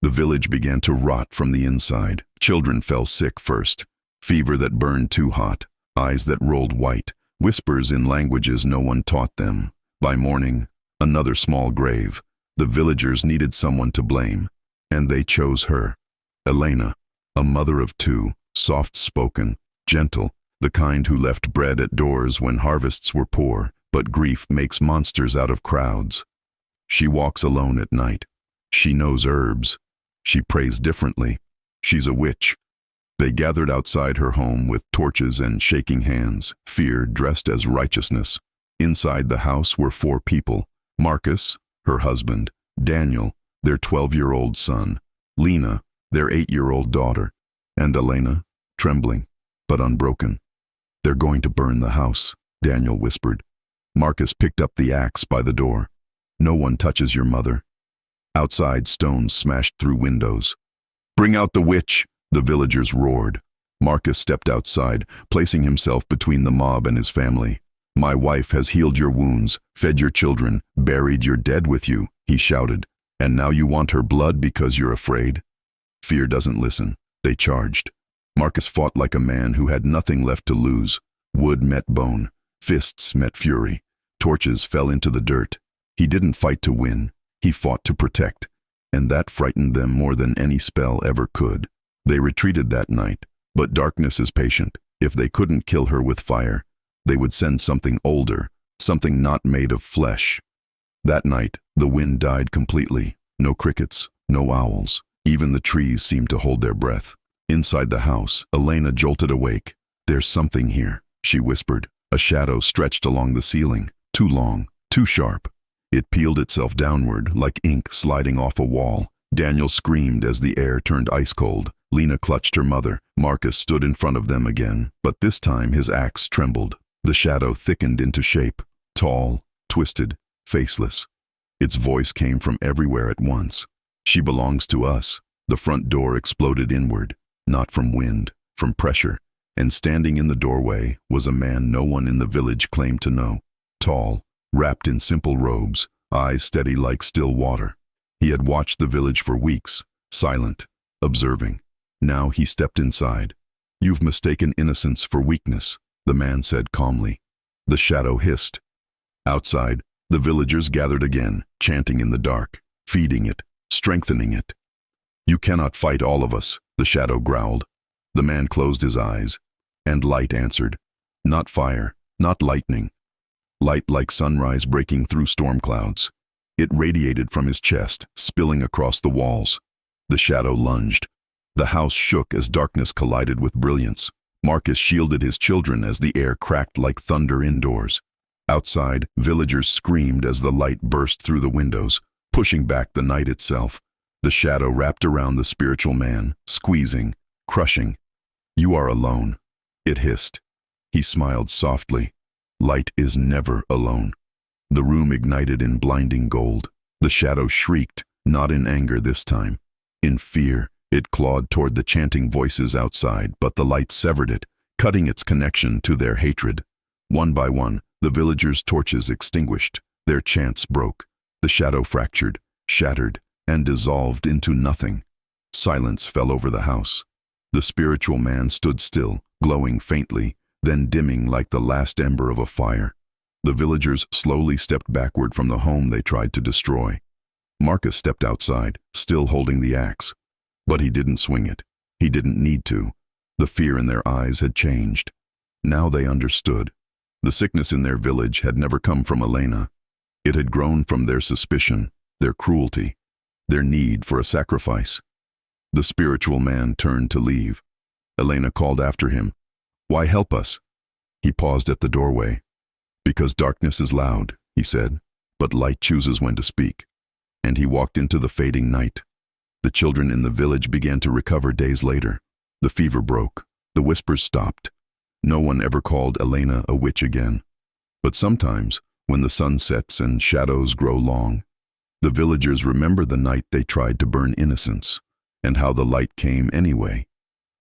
The village began to rot from the inside. Children fell sick first. Fever that burned too hot, eyes that rolled white, whispers in languages no one taught them. By morning, another small grave. The villagers needed someone to blame, and they chose her. Elena, a mother of two, soft-spoken, gentle, the kind who left bread at doors when harvests were poor, but grief makes monsters out of crowds. She walks alone at night. She knows herbs. She prays differently. She's a witch. They gathered outside her home with torches and shaking hands, fear dressed as righteousness. Inside the house were 4 people: Marcus, her husband; Daniel, their 12-year-old son; Lena, their 8-year-old daughter; and Elena, trembling, but unbroken. "They're going to burn the house," Daniel whispered. Marcus picked up the axe by the door. "No one touches your mother." Outside, stones smashed through windows. "Bring out the witch!" the villagers roared. Marcus stepped outside, placing himself between the mob and his family. "My wife has healed your wounds, fed your children, buried your dead with you," he shouted. "And now you want her blood because you're afraid?" Fear doesn't listen. They charged. Marcus fought like a man who had nothing left to lose. Wood met bone. Fists met fury. Torches fell into the dirt. He didn't fight to win. He fought to protect. And that frightened them more than any spell ever could. They retreated that night. But darkness is patient. If they couldn't kill her with fire, they would send something older, something not made of flesh. That night, the wind died completely. No crickets, no owls. Even the trees seemed to hold their breath. Inside the house, Elena jolted awake. "There's something here," she whispered. A shadow stretched along the ceiling, too long, too sharp. It peeled itself downward, like ink sliding off a wall. Daniel screamed as the air turned ice-cold. Lena clutched her mother. Marcus stood in front of them again, but this time his axe trembled. The shadow thickened into shape, tall, twisted, faceless. Its voice came from everywhere at once. "She belongs to us." The front door exploded inward, not from wind, from pressure, and standing in the doorway was a man no one in the village claimed to know. Tall, wrapped in simple robes, eyes steady like still water. He had watched the village for weeks, silent, observing. Now he stepped inside. "You've mistaken innocence for weakness," the man said calmly. The shadow hissed. Outside, the villagers gathered again, chanting in the dark, feeding it, strengthening it. "You cannot fight all of us," the shadow growled. The man closed his eyes, and light answered. Not fire, not lightning. Light like sunrise breaking through storm clouds. It radiated from his chest, spilling across the walls. The shadow lunged. The house shook as darkness collided with brilliance. Marcus shielded his children as the air cracked like thunder indoors. Outside, villagers screamed as the light burst through the windows, pushing back the night itself. The shadow wrapped around the spiritual man, squeezing, crushing. "You are alone," it hissed. He smiled softly. "Light is never alone." The room ignited in blinding gold. The shadow shrieked, not in anger this time. In fear, it clawed toward the chanting voices outside, but the light severed it, cutting its connection to their hatred. One by one, the villagers' torches extinguished. Their chants broke. The shadow fractured, shattered, and dissolved into nothing. Silence fell over the house. The spiritual man stood still, glowing faintly, then dimming like the last ember of a fire. The villagers slowly stepped backward from the home they tried to destroy. Marcus stepped outside, still holding the axe. But he didn't swing it. He didn't need to. The fear in their eyes had changed. Now they understood. The sickness in their village had never come from Elena. It had grown from their suspicion, their cruelty, their need for a sacrifice. The spiritual man turned to leave. Elena called after him. "Why help us?" He paused at the doorway. "Because darkness is loud," he said, "but light chooses when to speak." And he walked into the fading night. The children in the village began to recover days later. The fever broke. The whispers stopped. No one ever called Elena a witch again. But sometimes, when the sun sets and shadows grow long, the villagers remember the night they tried to burn Innocence, and how the light came anyway.